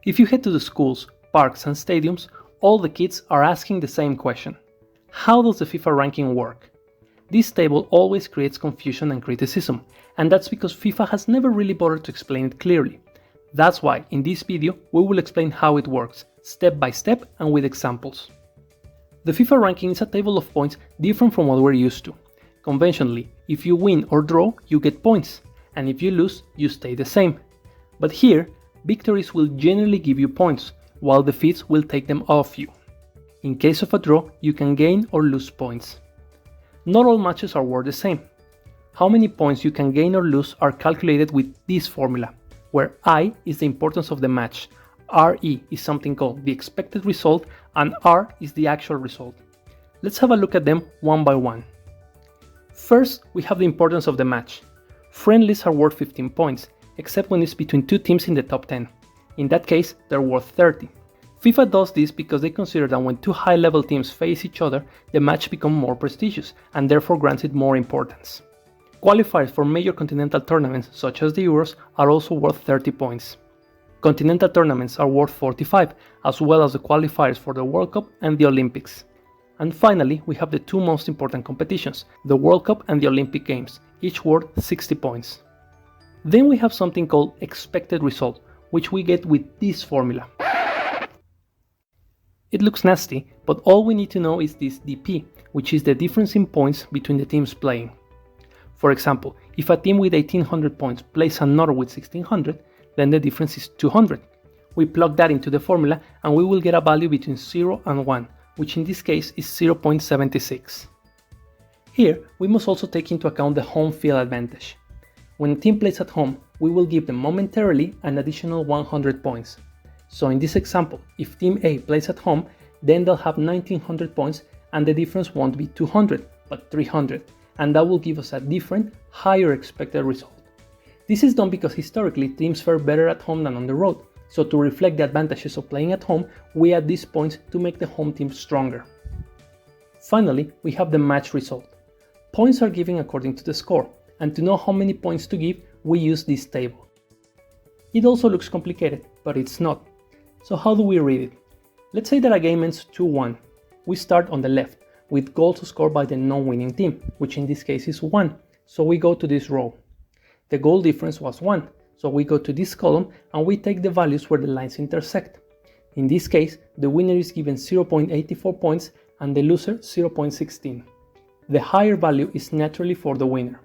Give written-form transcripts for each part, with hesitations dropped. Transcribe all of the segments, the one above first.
If you head to the schools, parks and stadiums, all the kids are asking the same question. How does the FIFA ranking work? This table always creates confusion and criticism, and that's because FIFA has never really bothered to explain it clearly. That's why, in this video, we will explain how it works, step by step and with examples. The FIFA ranking is a table of points different from what we're used to. Conventionally, if you win or draw, you get points, and if you lose, you stay the same. But here, victories will generally give you points, while defeats will take them off you. In case of a draw, you can gain or lose points. Not all matches are worth the same. How many points you can gain or lose are calculated with this formula, where I is the importance of the match, RE is something called the expected result, and R is the actual result. Let's have a look at them one by one. First, we have the importance of the match. Friendlies are worth 15 points, except when it's between two teams in the top 10. In that case, they're worth 30. FIFA does this because they consider that when two high-level teams face each other, the match becomes more prestigious, and therefore grants it more importance. Qualifiers for major continental tournaments, such as the Euros, are also worth 30 points. Continental tournaments are worth 45, as well as the qualifiers for the World Cup and the Olympics. And finally, we have the two most important competitions, the World Cup and the Olympic Games, each worth 60 points. Then we have something called expected result, which we get with this formula. It looks nasty, but all we need to know is this DP, which is the difference in points between the teams playing. For example, if a team with 1800 points plays another with 1600, then the difference is 200. We plug that into the formula and we will get a value between 0 and 1, which in this case is 0.76. Here, we must also take into account the home field advantage. When a team plays at home, we will give them momentarily an additional 100 points. So in this example, if Team A plays at home, then they'll have 1900 points and the difference won't be 200, but 300, and that will give us a different, higher expected result. This is done because historically teams fare better at home than on the road, so to reflect the advantages of playing at home, we add these points to make the home team stronger. Finally, we have the match result. Points are given according to the score, and to know how many points to give, we use this table. It also looks complicated, but it's not. So how do we read it? Let's say that a game ends 2-1. We start on the left, with goals scored by the non-winning team, which in this case is 1, so we go to this row. The goal difference was 1, so we go to this column and we take the values where the lines intersect. In this case, the winner is given 0.84 points and the loser 0.16. The higher value is naturally for the winner.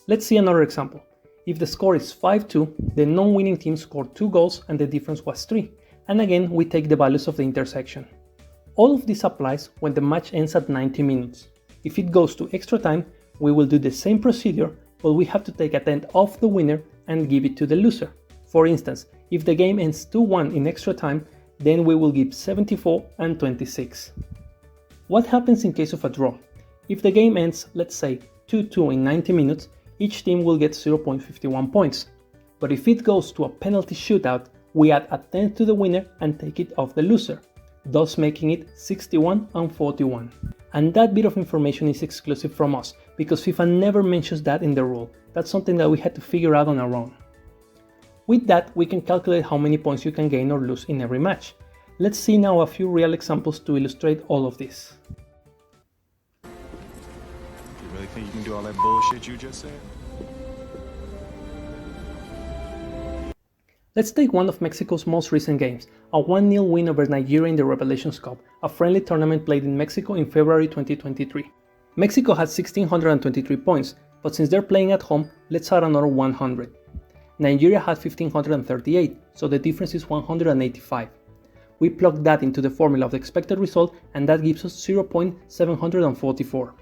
Let's see another example. If the score is 5-2, the non-winning team scored 2 goals and the difference was 3. And again, we take the values of the intersection. All of this applies when the match ends at 90 minutes. If it goes to extra time, we will do the same procedure, but we have to take a tenth off the winner and give it to the loser. For instance, if the game ends 2-1 in extra time, then we will give 74 and 26. What happens in case of a draw? If the game ends, let's say, 2-2 in 90 minutes, each team will get 0.51 points. But if it goes to a penalty shootout, we add a tenth to the winner and take it off the loser, thus making it 61 and 41. And that bit of information is exclusive from us, because FIFA never mentions that in the rule. That's something that we had to figure out on our own. With that, we can calculate how many points you can gain or lose in every match. Let's see now a few real examples to illustrate all of this. You really think you can do all that bullshit you just said? Let's take one of Mexico's most recent games, a 1-0 win over Nigeria in the Revelations Cup, a friendly tournament played in Mexico in February 2023. Mexico had 1623 points, but since they're playing at home, let's add another 100. Nigeria had 1538, so the difference is 185. We plug that into the formula of the expected result and that gives us 0.744.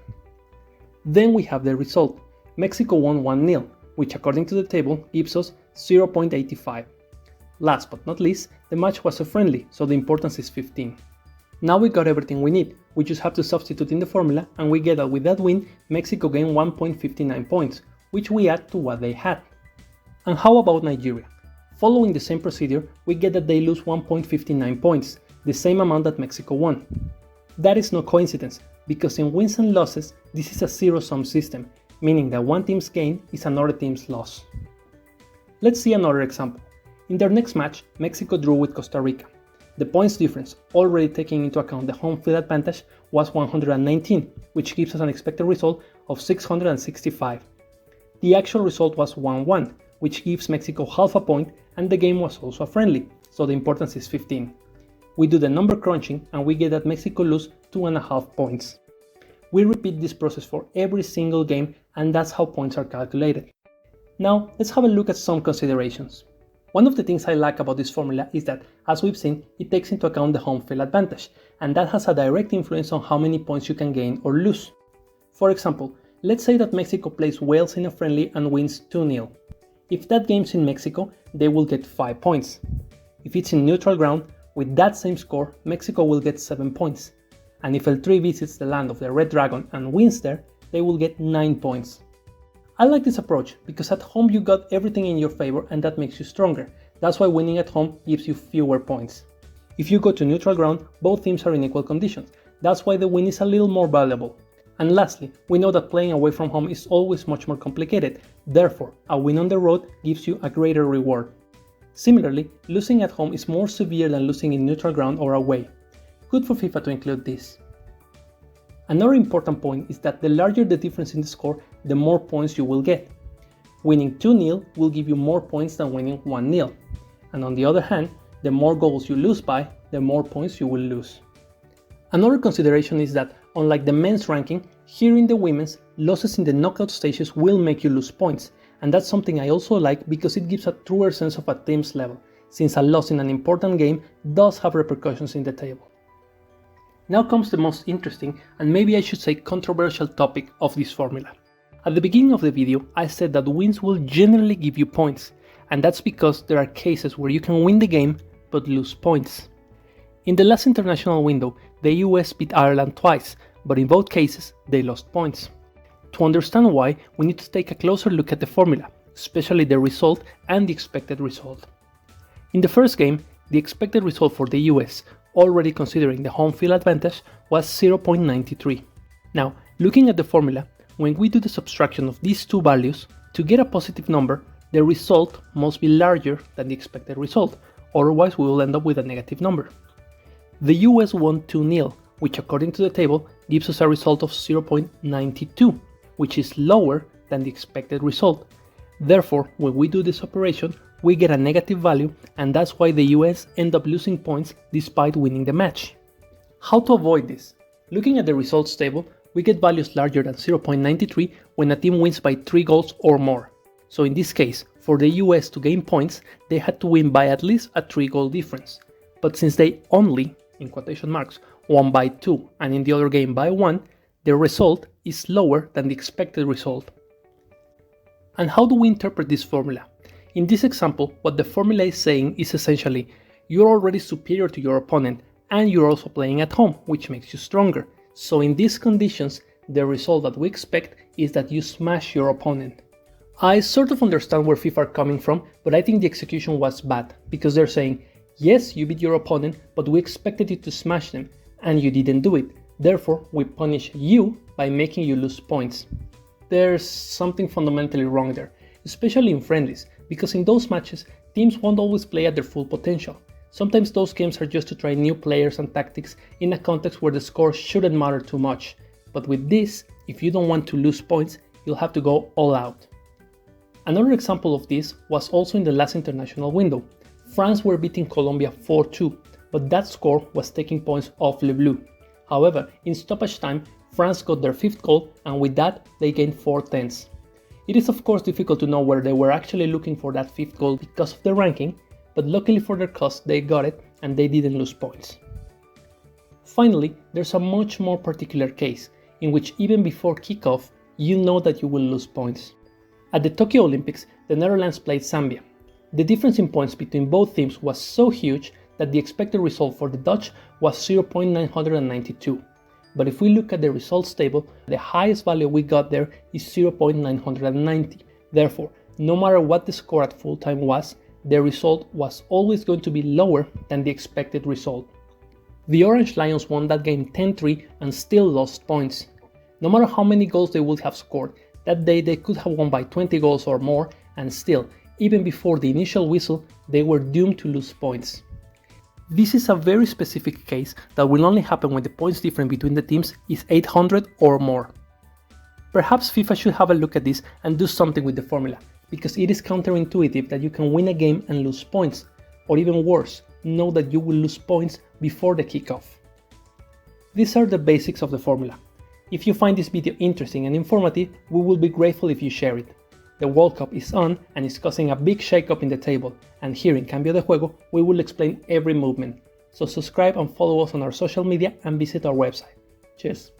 Then we have the result. Mexico won 1-0, which according to the table gives us 0.85. Last but not least, the match was a friendly, so the importance is 15. Now we got everything we need, we just have to substitute in the formula and we get that with that win, Mexico gained 1.59 points, which we add to what they had. And how about Nigeria? Following the same procedure, we get that they lose 1.59 points, the same amount that Mexico won. That is no coincidence, because in wins and losses, this is a zero-sum system, meaning that one team's gain is another team's loss. Let's see another example. In their next match, Mexico drew with Costa Rica. The points difference, already taking into account the home field advantage, was 119, which gives us an expected result of 665. The actual result was 1-1, which gives Mexico half a point, and the game was also a friendly, so the importance is 15. We do the number crunching and we get that Mexico lose 2.5 points. We repeat this process for every single game, and that's how points are calculated. Now, let's have a look at some considerations. One of the things I like about this formula is that, as we've seen, it takes into account the home field advantage, and that has a direct influence on how many points you can gain or lose. For example, let's say that Mexico plays Wales in a friendly and wins 2-0. If that game's in Mexico, they will get 5 points. If it's in neutral ground, with that same score, Mexico will get 7 points. And if El Tri visits the land of the Red Dragon and wins there, they will get 9 points. I like this approach because at home you got everything in your favor and that makes you stronger. That's why winning at home gives you fewer points. If you go to neutral ground, both teams are in equal conditions. That's why the win is a little more valuable. And lastly, we know that playing away from home is always much more complicated. Therefore, a win on the road gives you a greater reward. Similarly, losing at home is more severe than losing in neutral ground or away. Good for FIFA to include this. Another important point is that the larger the difference in the score, the more points you will get. Winning 2-0 will give you more points than winning 1-0. And on the other hand, the more goals you lose by, the more points you will lose. Another consideration is that, unlike the men's ranking, here in the women's, losses in the knockout stages will make you lose points, and that's something I also like because it gives a truer sense of a team's level, since a loss in an important game does have repercussions in the table. Now comes the most interesting, and maybe I should say controversial topic of this formula. At the beginning of the video, I said that wins will generally give you points, and that's because there are cases where you can win the game but lose points. In the last international window, the US beat Ireland twice, but in both cases they lost points. To understand why, we need to take a closer look at the formula, especially the result and the expected result. In the first game, the expected result for the US, already considering the home field advantage, was 0.93. Now, looking at the formula, when we do the subtraction of these two values, to get a positive number, the result must be larger than the expected result, otherwise we will end up with a negative number. The US won 2-0, which according to the table gives us a result of 0.92, which is lower than the expected result. Therefore, when we do this operation, we get a negative value, and that's why the US end up losing points despite winning the match. How to avoid this? Looking at the results table, we get values larger than 0.93 when a team wins by 3 goals or more. So in this case, for the US to gain points, they had to win by at least a 3-goal difference. But since they only, in quotation marks, won by 2 and in the other game by 1, the result is lower than the expected result. And how do we interpret this formula? In this example, what the formula is saying is essentially, you're already superior to your opponent and you're also playing at home, which makes you stronger. So in these conditions, the result that we expect is that you smash your opponent. I sort of understand where FIFA are coming from, but I think the execution was bad, because they're saying, yes, you beat your opponent, but we expected you to smash them, and you didn't do it. Therefore, we punish you by making you lose points. There's something fundamentally wrong there, especially in friendlies, because in those matches, teams won't always play at their full potential. Sometimes those games are just to try new players and tactics in a context where the score shouldn't matter too much. But with this, if you don't want to lose points, you'll have to go all out. Another example of this was also in the last international window. France were beating Colombia 4-2, but that score was taking points off Le Bleu. However, in stoppage time, France got their 5th goal, and with that, they gained 4/10. It is of course difficult to know where they were actually looking for that 5th goal because of the ranking, but luckily for their cause they got it and they didn't lose points. Finally, there's a much more particular case, in which even before kickoff, you know that you will lose points. At the Tokyo Olympics, the Netherlands played Zambia. The difference in points between both teams was so huge that the expected result for the Dutch was 0.992. But if we look at the results table, the highest value we got there is 0.990. Therefore, no matter what the score at full time was, the result was always going to be lower than the expected result. The Orange Lions won that game 10-3 and still lost points. No matter how many goals they would have scored, that day they could have won by 20 goals or more, and still, Even before the initial whistle, they were doomed to lose points. This is a very specific case that will only happen when the points difference between the teams is 800 or more. Perhaps FIFA should have a look at this and do something with the formula, because it is counterintuitive that you can win a game and lose points, or even worse, know that you will lose points before the kickoff. These are the basics of the formula. If you find this video interesting and informative, we will be grateful if you share it. The World Cup is on and is causing a big shakeup in the table, and here in Cambio de Juego we will explain every movement. So subscribe and follow us on our social media and visit our website. Cheers!